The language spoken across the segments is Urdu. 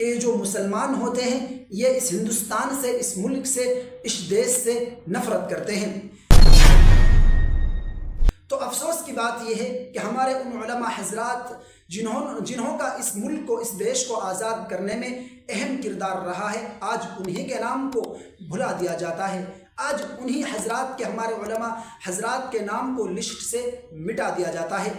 یہ جو مسلمان ہوتے ہیں یہ اس ہندوستان سے، اس ملک سے، اس دیش سے نفرت کرتے ہیں۔ تو افسوس کی بات یہ ہے کہ ہمارے ان علماء حضرات جنہوں کا اس ملک کو، اس دیش کو آزاد کرنے میں اہم کردار رہا ہے، آج انہی کے نام کو بھلا دیا جاتا ہے۔ آج انہی حضرات کے، ہمارے علماء حضرات کے نام کو لسٹ سے مٹا دیا جاتا ہے۔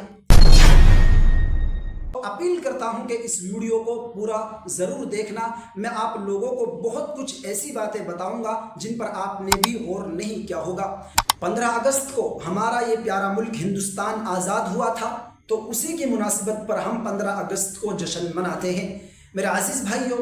اپیل کرتا ہوں کہ اس ویڈیو کو پورا ضرور دیکھنا۔ میں آپ لوگوں کو بہت کچھ ایسی باتیں بتاؤں گا جن پر آپ نے بھی غور نہیں کیا ہوگا۔ 15 اگست کو ہمارا یہ پیارا ملک ہندوستان آزاد ہوا تھا، تو اسی کی مناسبت پر ہم 15 اگست کو جشن مناتے ہیں۔ میرے عزیز بھائیوں،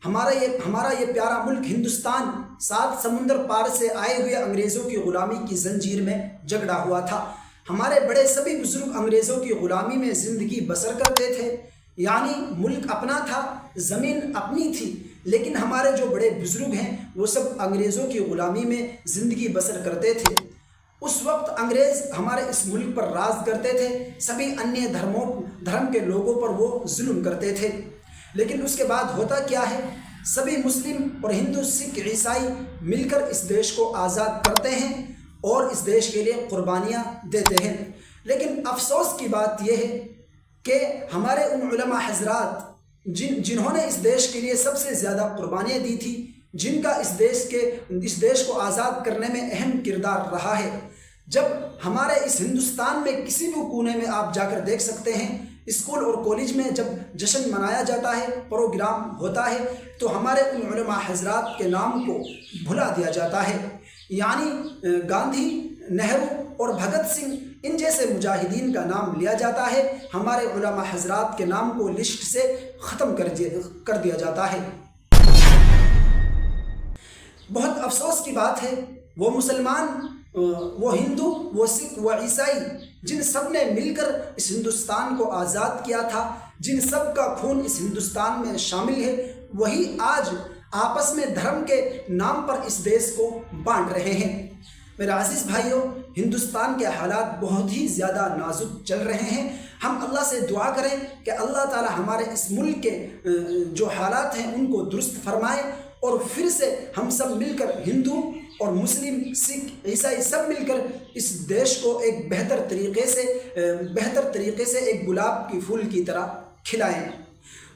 ہمارا یہ پیارا ملک ہندوستان 7 سمندر پار سے آئے ہوئے انگریزوں کی غلامی کی زنجیر میں جکڑا ہوا تھا۔ ہمارے بڑے سبھی بزرگ انگریزوں کی غلامی میں زندگی بسر کرتے تھے، یعنی ملک اپنا تھا، زمین اپنی تھی، لیکن ہمارے جو بڑے بزرگ ہیں وہ سب انگریزوں کی غلامی میں زندگی بسر کرتے تھے۔ اس وقت انگریز ہمارے اس ملک پر راج کرتے تھے، سبھی انیہ دھرم کے لوگوں پر وہ ظلم کرتے تھے۔ لیکن اس کے بعد ہوتا کیا ہے، سبھی مسلم اور ہندو، سکھ، عیسائی مل کر اس دیش کو آزاد کرتے ہیں اور اس دیش کے لیے قربانیاں دیتے ہیں۔ لیکن افسوس کی بات یہ ہے کہ ہمارے ان علماء حضرات جنہوں نے اس دیش کے لیے سب سے زیادہ قربانیاں دی تھی، جن کا اس دیش کو آزاد کرنے میں اہم کردار رہا ہے، جب ہمارے اس ہندوستان میں کسی بھی کونے میں آپ جا کر دیکھ سکتے ہیں، اسکول اور کالج میں جب جشن منایا جاتا ہے، پروگرام ہوتا ہے، تو ہمارے ان علماء حضرات کے نام کو بھلا دیا جاتا ہے۔ یعنی گاندھی، نہرو اور بھگت سنگھ، ان جیسے مجاہدین کا نام لیا جاتا ہے، ہمارے علماء حضرات کے نام کو لسٹ سے ختم کر دیا جاتا ہے۔ بہت افسوس کی بات ہے، وہ مسلمان، وہ ہندو، وہ سکھ، وہ عیسائی، جن سب نے مل کر اس ہندوستان کو آزاد کیا تھا، جن سب کا خون اس ہندوستان میں شامل ہے، وہی آج آپس میں دھرم کے نام پر اس دیش کو بانٹ رہے ہیں۔ میرے عزیز بھائیوں، ہندوستان کے حالات بہت ہی زیادہ نازک چل رہے ہیں۔ ہم اللہ سے دعا کریں کہ اللہ تعالی ہمارے اس ملک کے جو حالات ہیں ان کو درست فرمائے، اور پھر سے ہم سب مل کر، ہندو اور مسلم، سکھ، عیسائی، سب مل کر اس دیش کو ایک بہتر طریقے سے ایک گلاب کی پھول کی طرح کھلائیں۔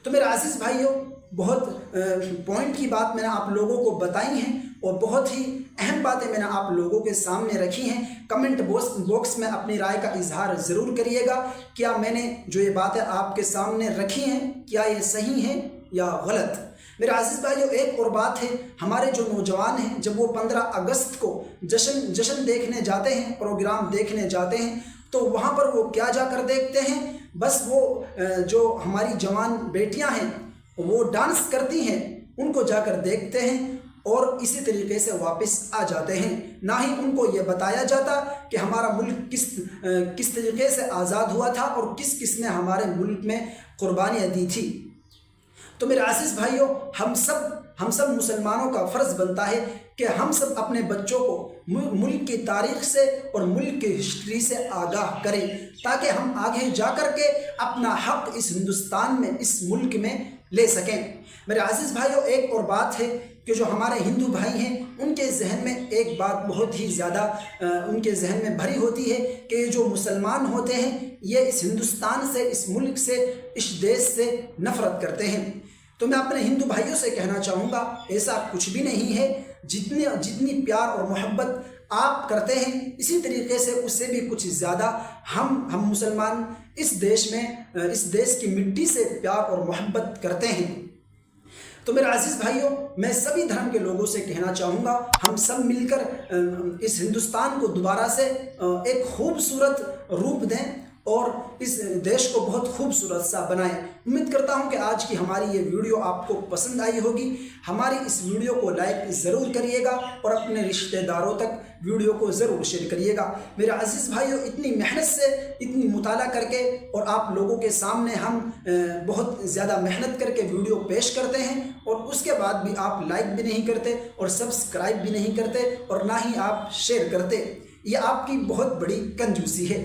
تو میرے عزیز بھائیوں، بہت پوائنٹ کی بات میں نے آپ لوگوں کو بتائی ہیں، اور بہت ہی اہم باتیں میں نے آپ لوگوں کے سامنے رکھی ہیں۔ کمنٹ باکس میں اپنی رائے کا اظہار ضرور کریے گا، کیا میں نے جو یہ باتیں آپ کے سامنے رکھی ہیں، کیا یہ صحیح ہیں یا غلط؟ میرے عزیز بھائیو، ایک اور بات ہے، ہمارے جو نوجوان ہیں جب وہ 15 اگست کو جشن دیکھنے جاتے ہیں، پروگرام دیکھنے جاتے ہیں، تو وہاں پر وہ کیا جا کر دیکھتے ہیں؟ بس وہ جو ہماری جوان بیٹیاں ہیں وہ ڈانس کرتی ہیں، ان کو جا کر دیکھتے ہیں اور اسی طریقے سے واپس آ جاتے ہیں۔ نہ ہی ان کو یہ بتایا جاتا کہ ہمارا ملک کس طریقے سے آزاد ہوا تھا اور کس نے ہمارے ملک میں قربانیاں دی تھی۔ تو میرے عزیز بھائیوں، ہم سب مسلمانوں کا فرض بنتا ہے کہ ہم سب اپنے بچوں کو ملک کی تاریخ سے اور ملک کی ہسٹری سے آگاہ کریں، تاکہ ہم آگے جا کر کے اپنا حق اس ہندوستان میں، اس ملک میں لے سکیں۔ میرے عزیز بھائیوں، ایک اور بات ہے کہ جو ہمارے ہندو بھائی ہیں ان کے ذہن میں ایک بات بہت ہی زیادہ ان کے ذہن میں بھری ہوتی ہے کہ یہ جو مسلمان ہوتے ہیں یہ اس ہندوستان سے، اس ملک سے، اس دیش سے نفرت کرتے ہیں۔ تو میں اپنے ہندو بھائیوں سے کہنا چاہوں گا، ایسا کچھ بھی نہیں ہے۔ جتنی پیار اور محبت آپ کرتے ہیں، اسی طریقے سے اس سے بھی کچھ زیادہ ہم مسلمان اس دیش میں، اس دیش کی مٹی سے پیار اور محبت کرتے ہیں۔ تو میرے عزیز بھائیوں، میں سبھی دھرم کے لوگوں سے کہنا چاہوں گا، ہم سب مل کر اس ہندوستان کو دوبارہ سے ایک خوبصورت روپ دیں اور اس دیش کو بہت خوبصورت سا بنائیں۔ امید کرتا ہوں کہ آج کی ہماری یہ ویڈیو آپ کو پسند آئی ہوگی۔ ہماری اس ویڈیو کو لائک ضرور کریے گا اور اپنے رشتہ داروں تک ویڈیو کو ضرور شیئر کریے گا۔ میرے عزیز بھائیوں، اتنی محنت سے، اتنی مطالعہ کر کے اور آپ لوگوں کے سامنے ہم بہت زیادہ محنت کر کے ویڈیو پیش کرتے ہیں، اور اس کے بعد بھی آپ لائک بھی نہیں کرتے اور سبسکرائب بھی نہیں کرتے اور نہ ہی آپ شیئر کرتے۔ یہ آپ کی بہت بڑی کنجوسی ہے۔